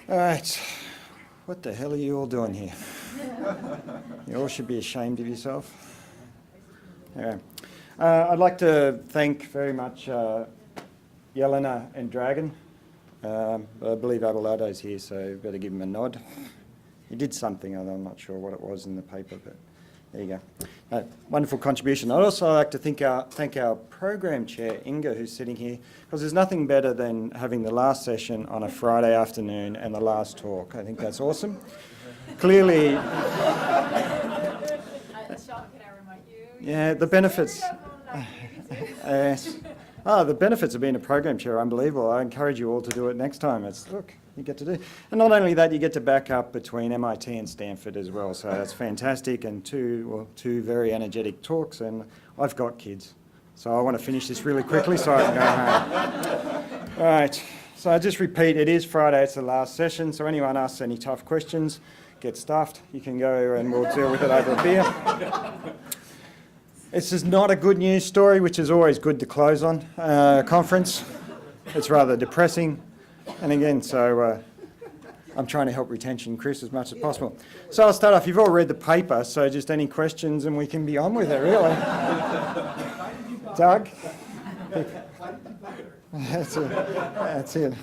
All right, what the hell are you all doing here? You all should be ashamed of yourself. Anyway, I'd like to thank very much Jelena and Dragan. I believe Abelardo's here, so better give him a nod. He did something, I'm not sure what it was in the paper, but there you go. Wonderful contribution. I'd also like to thank our program chair, Inga, who's sitting here, because there's nothing better than having the last session on a Friday afternoon and the last talk. I think that's awesome. Clearly, yeah, the benefits. Yes. The benefits of being a program chair are unbelievable. I encourage you all to do it next time. Look, you get to do. And not only that, you get to back up between MIT and Stanford as well. So that's fantastic, and two very energetic talks. And I've got kids, so I want to finish this really quickly so I can go home. All right. So I just repeat, it is Friday. It's the last session. So anyone asks any tough questions, get stuffed. You can go and we'll deal with it over a beer. This is not a good news story, which is always good to close on a conference. It's rather depressing. And again, so I'm trying to help retention, Chris, as much as possible. So I'll start off. You've all read the paper, so just any questions and we can be on with it, really. Doug? That's it.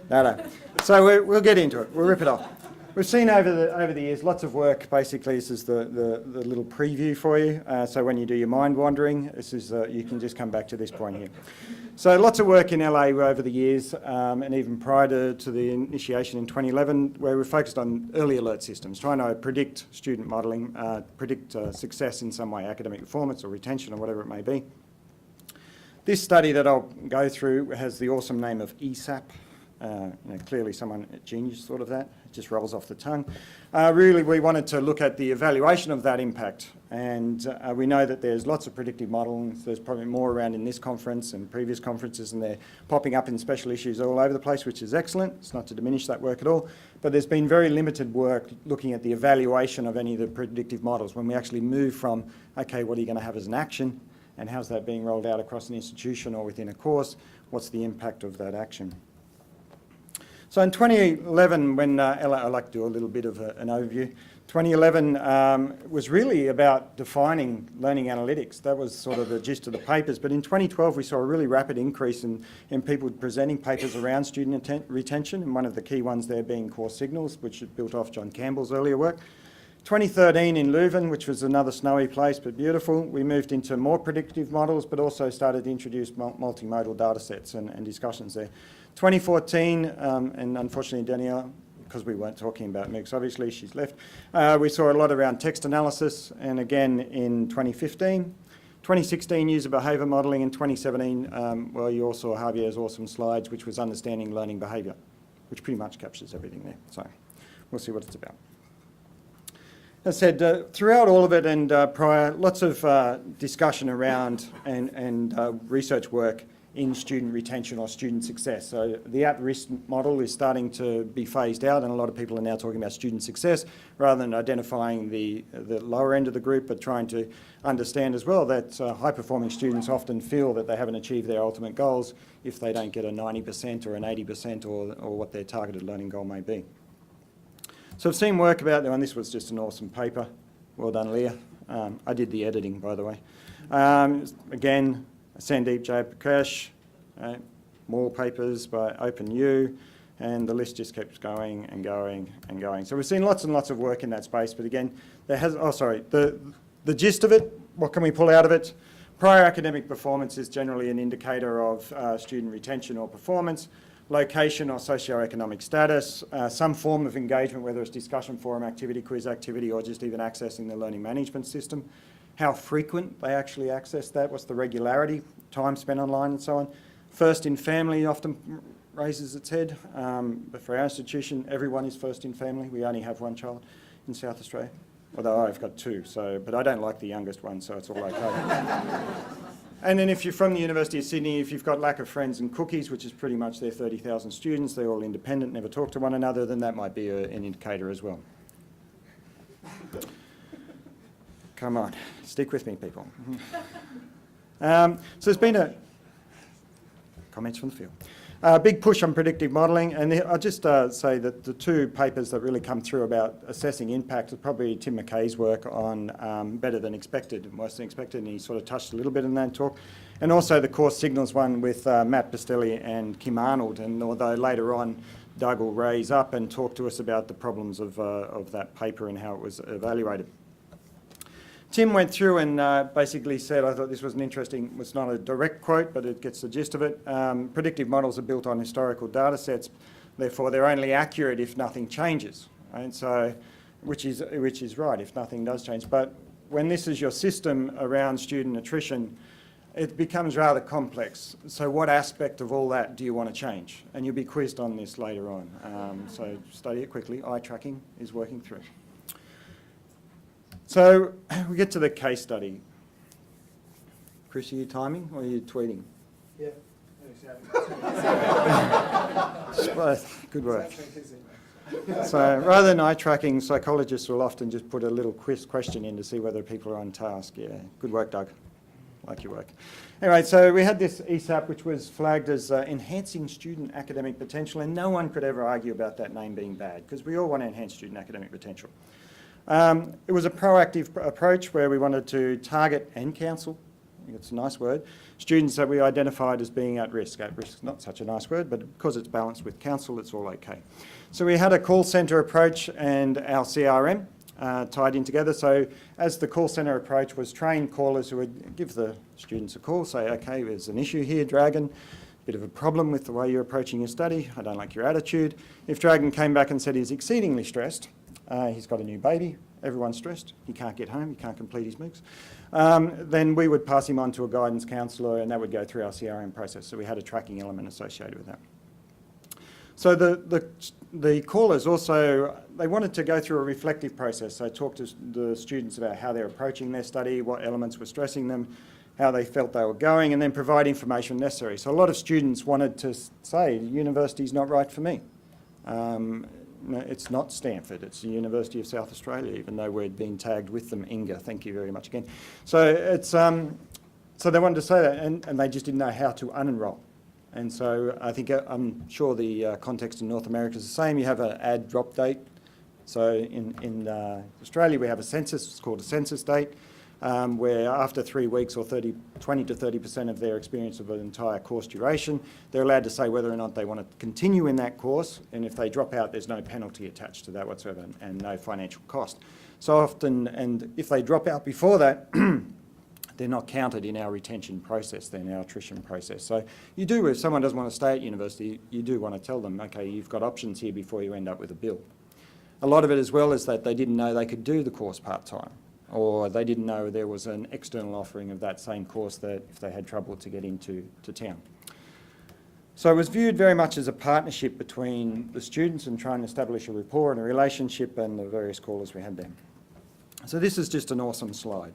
No. So we'll get into it. We'll rip it off. We've seen over the years lots of work. Basically, this is the little preview for you. So when you do your mind wandering, this is you can just come back to this point here. So lots of work in LA over the years, and even prior to the initiation in 2011, where we focused on early alert systems, trying to predict student modelling, predict success in some way, academic performance or retention or whatever it may be. This study that I'll go through has the awesome name of ESAP. Clearly someone at Genius thought of that. It just rolls off the tongue. Really, we wanted to look at the evaluation of that impact. And we know that there's lots of predictive modelling. There's probably more around in this conference and previous conferences, and they're popping up in special issues all over the place, which is excellent. It's not to diminish that work at all. But there's been very limited work looking at the evaluation of any of the predictive models when we actually move from, okay, what are you going to have as an action? And how's that being rolled out across an institution or within a course? What's the impact of that action? So in 2011, when I'd like to do a little bit of an overview, 2011 was really about defining learning analytics. That was sort of the gist of the papers. But in 2012, we saw a really rapid increase in people presenting papers around student retention, and one of the key ones there being core signals, which is built off John Campbell's earlier work. 2013 in Leuven, which was another snowy place but beautiful, we moved into more predictive models, but also started to introduce multimodal data sets and discussions there. 2014, and unfortunately Danielle, because we weren't talking about MOOCs, obviously she's left, we saw a lot around text analysis, and again in 2015. 2016, user behaviour modelling, and 2017, well, you all saw Javier's awesome slides, which was understanding learning behaviour, which pretty much captures everything there. So we'll see what it's about. As I said, throughout all of it and prior, lots of discussion around and research work in student retention or student success. So the at-risk model is starting to be phased out, and a lot of people are now talking about student success rather than identifying the lower end of the group, but trying to understand as well that high-performing students often feel that they haven't achieved their ultimate goals if they don't get a 90% or an 80% or what their targeted learning goal may be. So I've seen work about, and this was just an awesome paper. Well done, Leah. I did the editing, by the way. Again, Sandeep J. Prakash, more papers by OpenU, and the list just keeps going and going and going. So we've seen lots and lots of work in that space, but again, there has, the gist of it, what can we pull out of it? Prior academic performance is generally an indicator of student retention or performance. Location or socioeconomic status, some form of engagement, whether it's discussion forum activity, quiz activity, or just even accessing the learning management system. How frequent they actually access that, what's the regularity, time spent online and so on. First in family often raises its head, but for our institution, everyone is first in family. We only have one child in South Australia, although I've got two, but I don't like the youngest one, so it's all okay. And then if you're from the University of Sydney, if you've got lack of friends and cookies, which is pretty much their 30,000 students, they're all independent, never talk to one another, then that might be an indicator as well. Come on, stick with me, people. So there's been comments from the field. Big push on predictive modelling, and I'll just say that the two papers that really come through about assessing impact are probably Tim McKay's work on better than expected and worse than expected, and he sort of touched a little bit in that talk, and also the course signals one with Matt Bastelli and Kim Arnold, and although later on Doug will raise up and talk to us about the problems of that paper and how it was evaluated. Tim went through and basically said, I thought this was an interesting, it's not a direct quote, but it gets the gist of it. Predictive models are built on historical data sets, therefore they're only accurate if nothing changes, right? So, which is right, if nothing does change. But when this is your system around student attrition, it becomes rather complex. So what aspect of all that do you want to change? And you'll be quizzed on this later on. So study it quickly. Eye tracking is working through. So we get to the case study. Chris, are you timing or are you tweeting? Yeah. Good work. So rather than eye tracking, psychologists will often just put a little question in to see whether people are on task. Yeah, good work, Doug. Like your work. Anyway, so we had this ESAP which was flagged as enhancing student academic potential, and no one could ever argue about that name being bad because we all want to enhance student academic potential. It was a proactive approach where we wanted to target and counsel, I think it's a nice word, students that we identified as being at risk. At risk is not such a nice word, but because it's balanced with counsel, it's all okay. So we had a call centre approach and our CRM tied in together. So as the call centre approach was trained callers who would give the students a call, say, okay, there's an issue here, Dragan, bit of a problem with the way you're approaching your study, I don't like your attitude. If Dragan came back and said he's exceedingly stressed, he's got a new baby, everyone's stressed, he can't get home, he can't complete his MOOCs, then we would pass him on to a guidance counsellor and that would go through our CRM process. So we had a tracking element associated with that. So the callers also, they wanted to go through a reflective process. So talk to the students about how they're approaching their study, what elements were stressing them, how they felt they were going, and then provide information necessary. So a lot of students wanted to say, university's not right for me. No, it's not Stanford, it's the University of South Australia, even though we'd been tagged with them, Inga, thank you very much again. So it's, so they wanted to say that, and they just didn't know how to unenroll. And so I think, I'm sure the context in North America is the same. You have an ad drop date. So in Australia we have a census, it's called a census date, where after 3 weeks or 20 to 30% of their experience of an entire course duration, they're allowed to say whether or not they want to continue in that course, and if they drop out there's no penalty attached to that whatsoever and no financial cost. So often, and if they drop out before that, they're not counted in our retention process, then our attrition process. So you do, if someone doesn't want to stay at university, you do want to tell them, okay, you've got options here before you end up with a bill. A lot of it as well is that they didn't know they could do the course part-time, or they didn't know there was an external offering of that same course that if they had trouble to get into town. So it was viewed very much as a partnership between the students and trying to establish a rapport and a relationship and the various callers we had there. So this is just an awesome slide.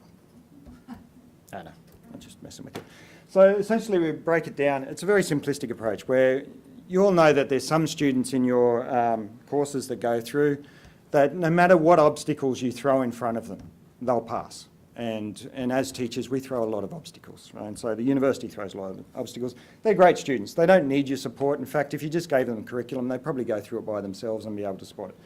No, I'm just messing with you. So essentially we break it down. It's a very simplistic approach where you all know that there's some students in your courses that go through that no matter what obstacles you throw in front of them, they'll pass. And as teachers, we throw a lot of obstacles, right? And so the university throws a lot of obstacles. They're great students. They don't need your support. In fact, if you just gave them a curriculum, they'd probably go through it by themselves and be able to support it.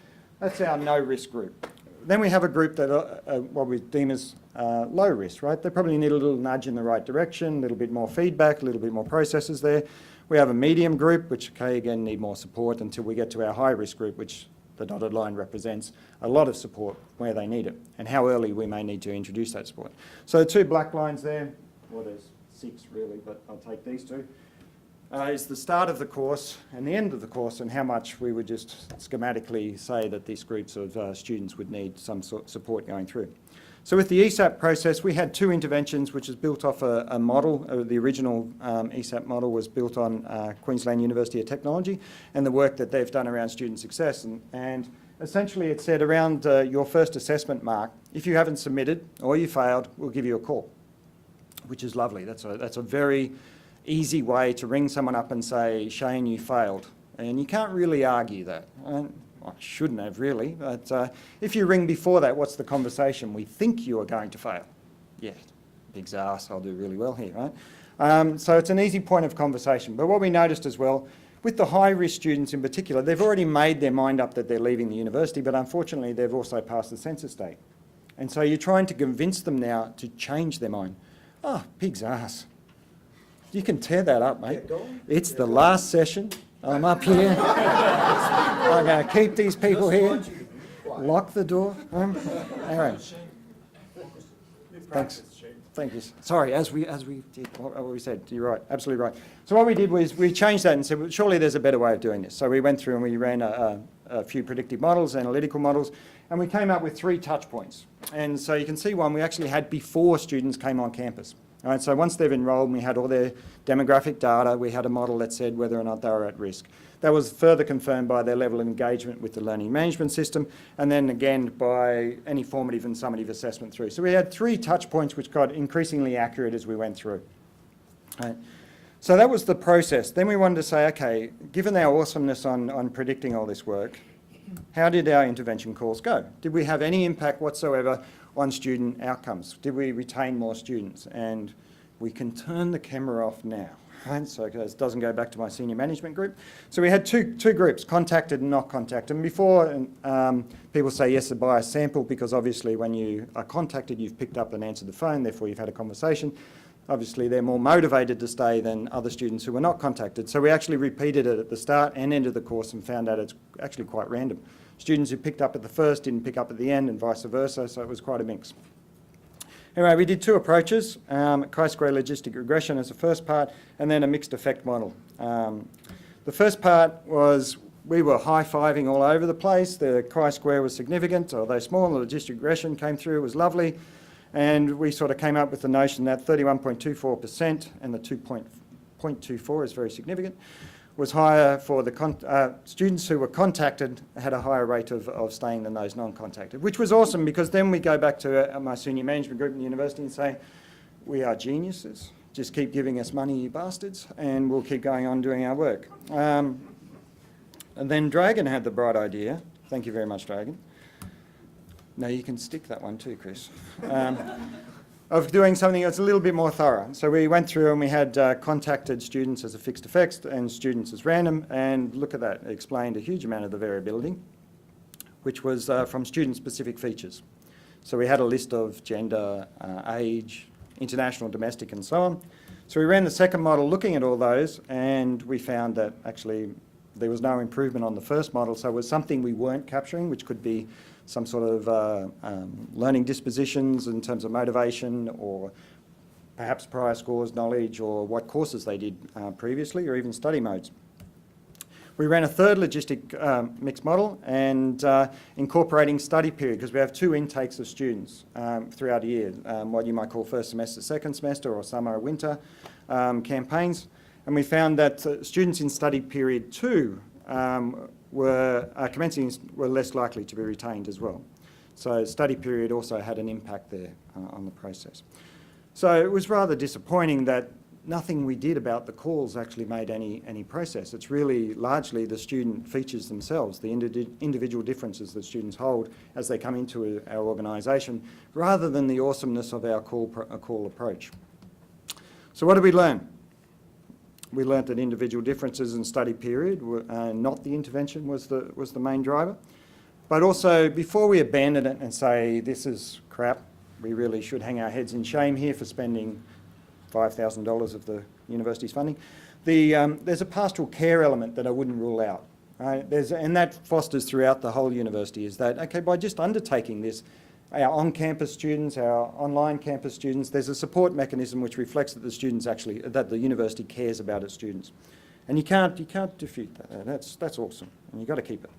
That's our no-risk group. Then we have a group that what we deem as low risk, right? They probably need a little nudge in the right direction, a little bit more feedback, a little bit more processes there. We have a medium group, which, okay, again, need more support until we get to our high-risk group, which the dotted line represents a lot of support where they need it and how early we may need to introduce that support. So the two black lines there, well, there's 6 really, but I'll take these two, is the start of the course and the end of the course and how much we would just schematically say that these groups of students would need some sort of support going through. So with the ESAP process, we had 2 interventions, which is built off a model. The original ESAP model was built on Queensland University of Technology and the work that they've done around student success. And essentially it said around your first assessment mark, if you haven't submitted or you failed, we'll give you a call, which is lovely. That's a very easy way to ring someone up and say, Shane, you failed. And you can't really argue that. I shouldn't have really, but if you ring before that, what's the conversation? We think you are going to fail. Yeah, big ass, I'll do really well here, right? So it's an easy point of conversation. But what we noticed as well, With the high-risk students in particular, they've already made their mind up that they're leaving the university, but unfortunately they've also passed the census date. And so you're trying to convince them now to change their mind. Oh, pig's ass. You can tear that up, mate. It's the last session. I'm up here. I'm going to keep these people here. Lock the door. Anyway. Thanks. Thank you. Sorry, as we did what we said, you're right, absolutely right. So what we did was we changed that and said, well, surely there's a better way of doing this. So we went through and we ran a few predictive models, analytical models, and we came up with 3 touch points. And so you can see one we actually had before students came on campus. All right, so once they've enrolled, we had all their demographic data, we had a model that said whether or not they were at risk. That was further confirmed by their level of engagement with the learning management system, and then again by any formative and summative assessment through. So we had 3 touch points which got increasingly accurate as we went through. Right. So that was the process. Then we wanted to say, okay, given our awesomeness on predicting all this work, how did our intervention calls go? Did we have any impact whatsoever on student outcomes? Did we retain more students? And we can turn the camera off now. Right? So this doesn't go back to my senior management group. So we had two groups, contacted and not contacted. And before people say yes, by a sample, because obviously when you are contacted, you've picked up and answered the phone, therefore you've had a conversation. Obviously they're more motivated to stay than other students who were not contacted. So we actually repeated it at the start and end of the course and found out it's actually quite random. Students who picked up at the first didn't pick up at the end and vice versa, so it was quite a mix. Anyway, we did 2 approaches, chi-square logistic regression as the first part, and then a mixed effect model. The first part was we were high-fiving all over the place. The chi-square was significant, although small. The logistic regression came through, it was lovely. And we sort of came up with the notion that 31.24% and the 2.24 is very significant, was higher for the students who were contacted had a higher rate of staying than those non-contacted, which was awesome because then we go back to my senior management group in the university and say, we are geniuses, just keep giving us money, you bastards, and we'll keep going on doing our work. And then Dragan had the bright idea, thank you very much, Dragan. No, you can stick that one too, Chris. Of doing something that's a little bit more thorough. So we went through and we had contacted students as a fixed effect and students as random, and look at that, it explained a huge amount of the variability, which was from student-specific features. So we had a list of gender, age, international, domestic, and so on. So we ran the second model looking at all those, and we found that actually there was no improvement on the first model, so it was something we weren't capturing, which could be some sort of learning dispositions in terms of motivation, or perhaps prior scores, knowledge, or what courses they did previously, or even study modes. We ran a third logistic mixed model and incorporating study period, because we have 2 intakes of students throughout a year, what you might call first semester, second semester, or summer or winter campaigns. And we found that students in study period 2 were less likely to be retained as well. So study period also had an impact there on the process. So it was rather disappointing that nothing we did about the calls actually made any process. It's really largely the student features themselves, the individual differences that students hold as they come into our organisation, rather than the awesomeness of our call approach. So what did we learn? We learnt that individual differences in study period, not the intervention, was the main driver. But also, before we abandon it and say, this is crap, we really should hang our heads in shame here for spending $5,000 of the university's funding, there's a pastoral care element that I wouldn't rule out. Right? And that fosters throughout the whole university, is that, okay, by just undertaking this, our on-campus students, our online campus students, there's a support mechanism which reflects that the students actually, that the university cares about its students. And you can't defeat that. That's awesome, and you've got to keep it.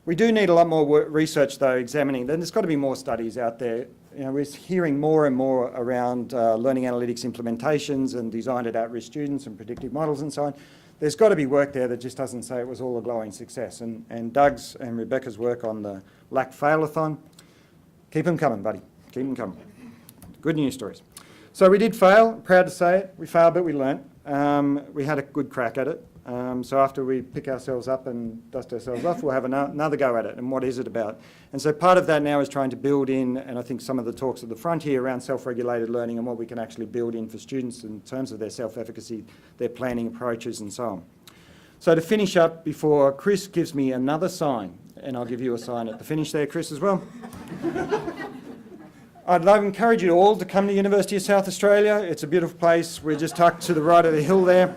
We do need a lot more research, though, examining. Then there's got to be more studies out there. You know, we're hearing more and more around learning analytics implementations and designed at at-risk students and predictive models and so on. There's got to be work there that just doesn't say it was all a glowing success. And Doug's and Rebecca's work on the LAK fail-a-thon, keep them coming, buddy. Keep them coming. Good news stories. So we did fail. Proud to say it. We failed, but we learnt. We had a good crack at it. So after we pick ourselves up and dust ourselves off, we'll have another go at it. And what is it about? And so part of that now is trying to build in, and I think some of the talks at the front here around self-regulated learning and what we can actually build in for students in terms of their self-efficacy, their planning approaches and so on. So to finish up, before Chris gives me another sign, and I'll give you a sign at the finish there, Chris, as well. I'd love to encourage you all to come to the University of South Australia. It's a beautiful place. We're just tucked to the right of the hill there.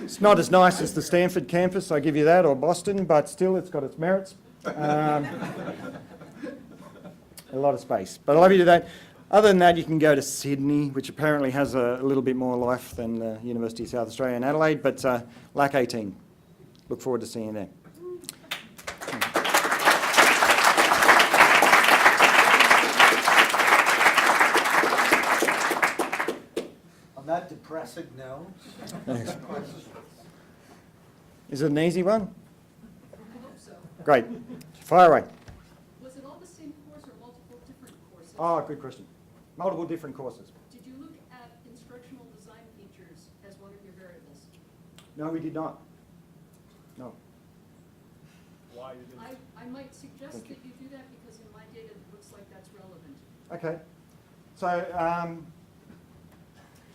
It's not as nice as the Stanford campus, I give you that, or Boston, but still it's got its merits. A lot of space. But I love you to that. Other than that, you can go to Sydney, which apparently has a little bit more life than the University of South Australia in Adelaide, but LAK'17. Look forward to seeing you there. On that depressing note. Is it an easy one? I hope so. Great. Fire away. Was it all the same course or multiple different courses? Oh, good question. Multiple different courses. Did you look at instructional design features as one of your variables? No, we did not. No. Why you didn't? I might suggest Thank that you do that because in my data it looks like that's relevant. Okay. So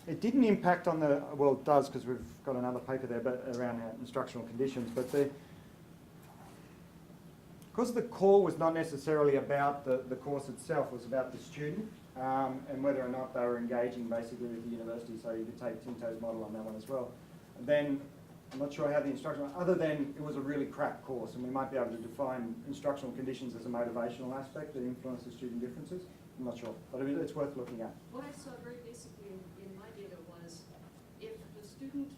it didn't impact on the, well, it does because we've got another paper there but around our instructional conditions, but because the call was not necessarily about the course itself, it was about the student and whether or not they were engaging basically with the university, so you could take Tinto's model on that one as well. And then, I'm not sure how the instructional, other than it was a really crap course, and we might be able to define instructional conditions as a motivational aspect that influences student differences. I'm not sure, but it's worth looking at. What I saw very basically in my data was if the students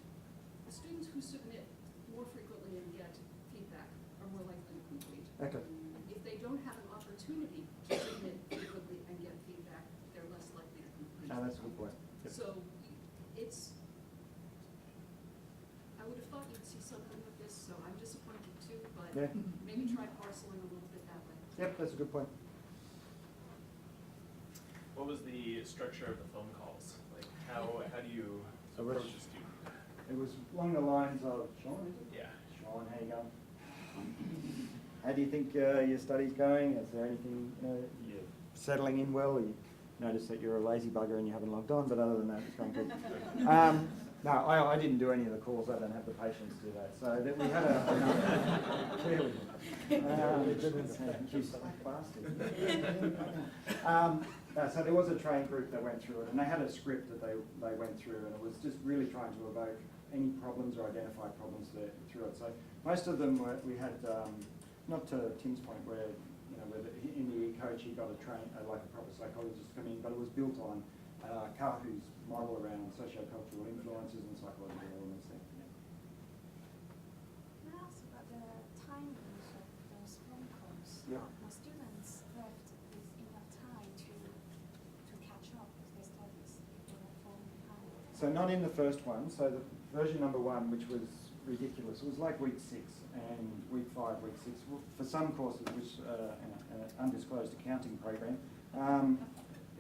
who submit more frequently and get feedback are more likely to complete. Okay. If they don't have an opportunity to submit frequently and get feedback, they're less likely to complete. Oh, that's a good point. Yep. So it's, I would have thought you'd see something with this, so I'm disappointed too, but Yeah. maybe try parceling a little bit that way. Yep, that's a good point. What was the structure of the phone calls? Like how do you So approach which- a student? It was along the lines of, Sean, is it? Yeah. Sean, how you going? How do you think your study's going? Is there anything, you're settling in well? You notice that you're a lazy bugger and you haven't logged on, but other than that, it's going good. No, I didn't do any of the calls. I don't have the patience to do that. So that we had a clearly. You slack bastard. So there was a train group that went through it, and they had a script that they went through, and it was just really trying to evoke any problems or identify problems through it. So most of them we had, not to Tim's point, where in the coach he got a like a proper psychologist come in, but it was built on Kahu's model around sociocultural influences and psychological elements there. Yeah. Can I ask about the timing of those phone calls? Yeah. Are students left with enough time to catch up with their studies if they are falling behind? So not in the first one. So the version number 1, which was ridiculous, it was like week 6 and week 5, week 6. For some courses, which an undisclosed accounting program,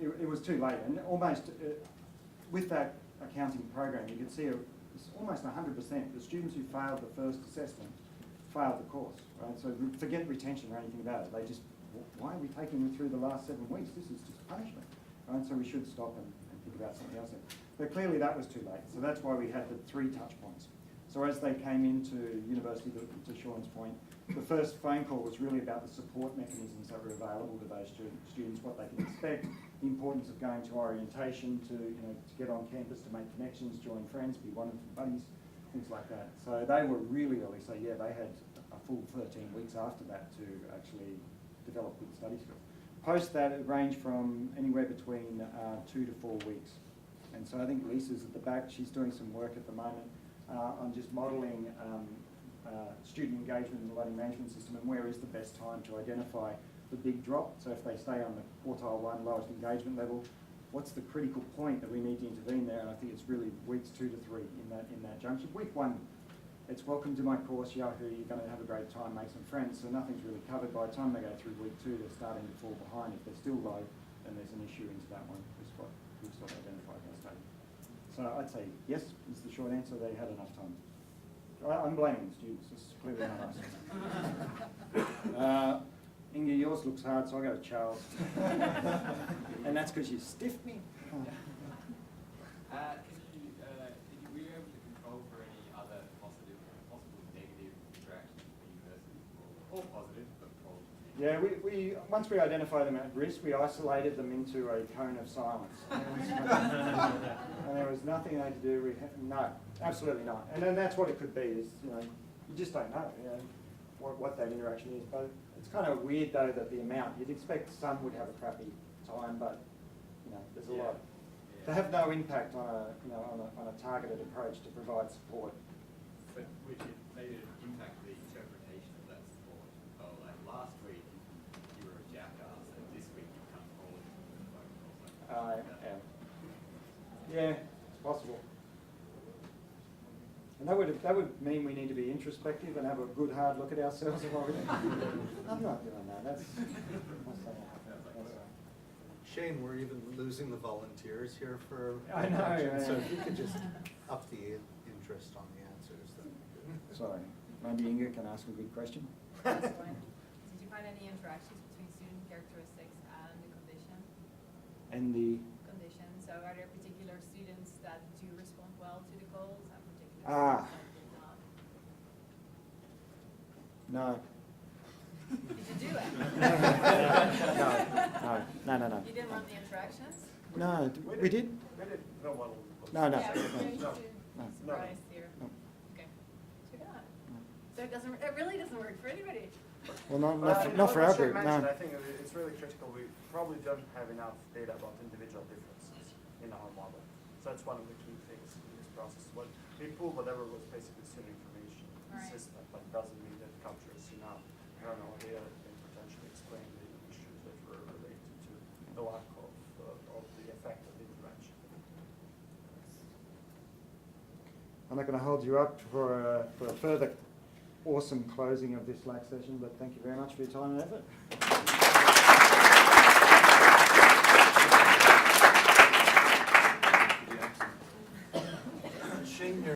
it was too late. And almost with that accounting program, you could see it's almost 100%. The students who failed the first assessment failed the course. Right? So forget retention or anything about it. They just, why are we taking them through the last 7 weeks? This is just punishment. Right? So we should stop and think about something else. But clearly that was too late. So that's why we had the 3 touch points. So as they came into university, to Sean's point, the first phone call was really about the support mechanisms that were available to those students, what they can expect, the importance of going to orientation, to get on campus, to make connections, join friends, be one of the buddies, things like that. So they were really early. So yeah, they had a full 13 weeks after that to actually develop good study skills. Post that, it ranged from anywhere between 2 to 4 weeks. And so I think Lisa's at the back. She's doing some work at the moment on just modelling student engagement in the learning management system and where is the best time to identify the big drop. So if they stay on the quartile 1 lowest engagement level, what's the critical point that we need to intervene there? And I think it's really weeks 2 to 3 in that junction. Week 1, it's welcome to my course, Yahoo, you're going to have a great time, make some friends. So nothing's really covered. By the time they go through week 2, they're starting to fall behind. If they're still low, then there's an issue into that one. Is what we've sort of identified in our study. So I'd say yes is the short answer. They had enough time. I'm blaming the students. This is clearly not us. Inga, yours looks hard, so I'll go with Charles. And that's because you stiffed me. Were you able to control for any other Yeah, once we identify them at risk, we isolated them into a cone of silence. And there was nothing they could do. No, absolutely not. And then that's what it could be. Is you just don't know. What that interaction is. But it's kind of weird though that the amount you'd expect some would have a crappy time, but there's a lot. To have no impact on a targeted approach to provide support. But would it maybe impact the interpretation of that support? Oh, like last week you were a jackass, and this week you come forward with phone calls. Yeah, it's possible. And that would mean we need to be introspective and have a good hard look at ourselves and what we do. I'm not doing that. That's Shane, we're even losing the volunteers here for I know, questions, so yeah. if you could just up the interest on the answers, that would be good. Sorry, maybe Inga can ask a good question. That's fine. Did you find any interactions between student characteristics and the condition? And the Condition. So are there particular students that do respond well to the goals and particular Ah. students that do not? no. Did you do it? No. You didn't run the interactions? No, we did? We did, no one was. No. Yeah, we're going No. to be No. surprised here. No. Okay. Too bad. So it really doesn't work for anybody. Well, not for our group, no. I think it's really critical. We probably don't have enough data about individual differences in our model. So that's one of the key things in this process. We pull whatever was basically student information in the Right. system, but doesn't mean that it captures enough kernel data that can potentially explain the issues that were related to the lack of the effect of the intervention. I'm not going to hold you up for a further awesome closing of this LAK session, but thank you very much for your time and effort.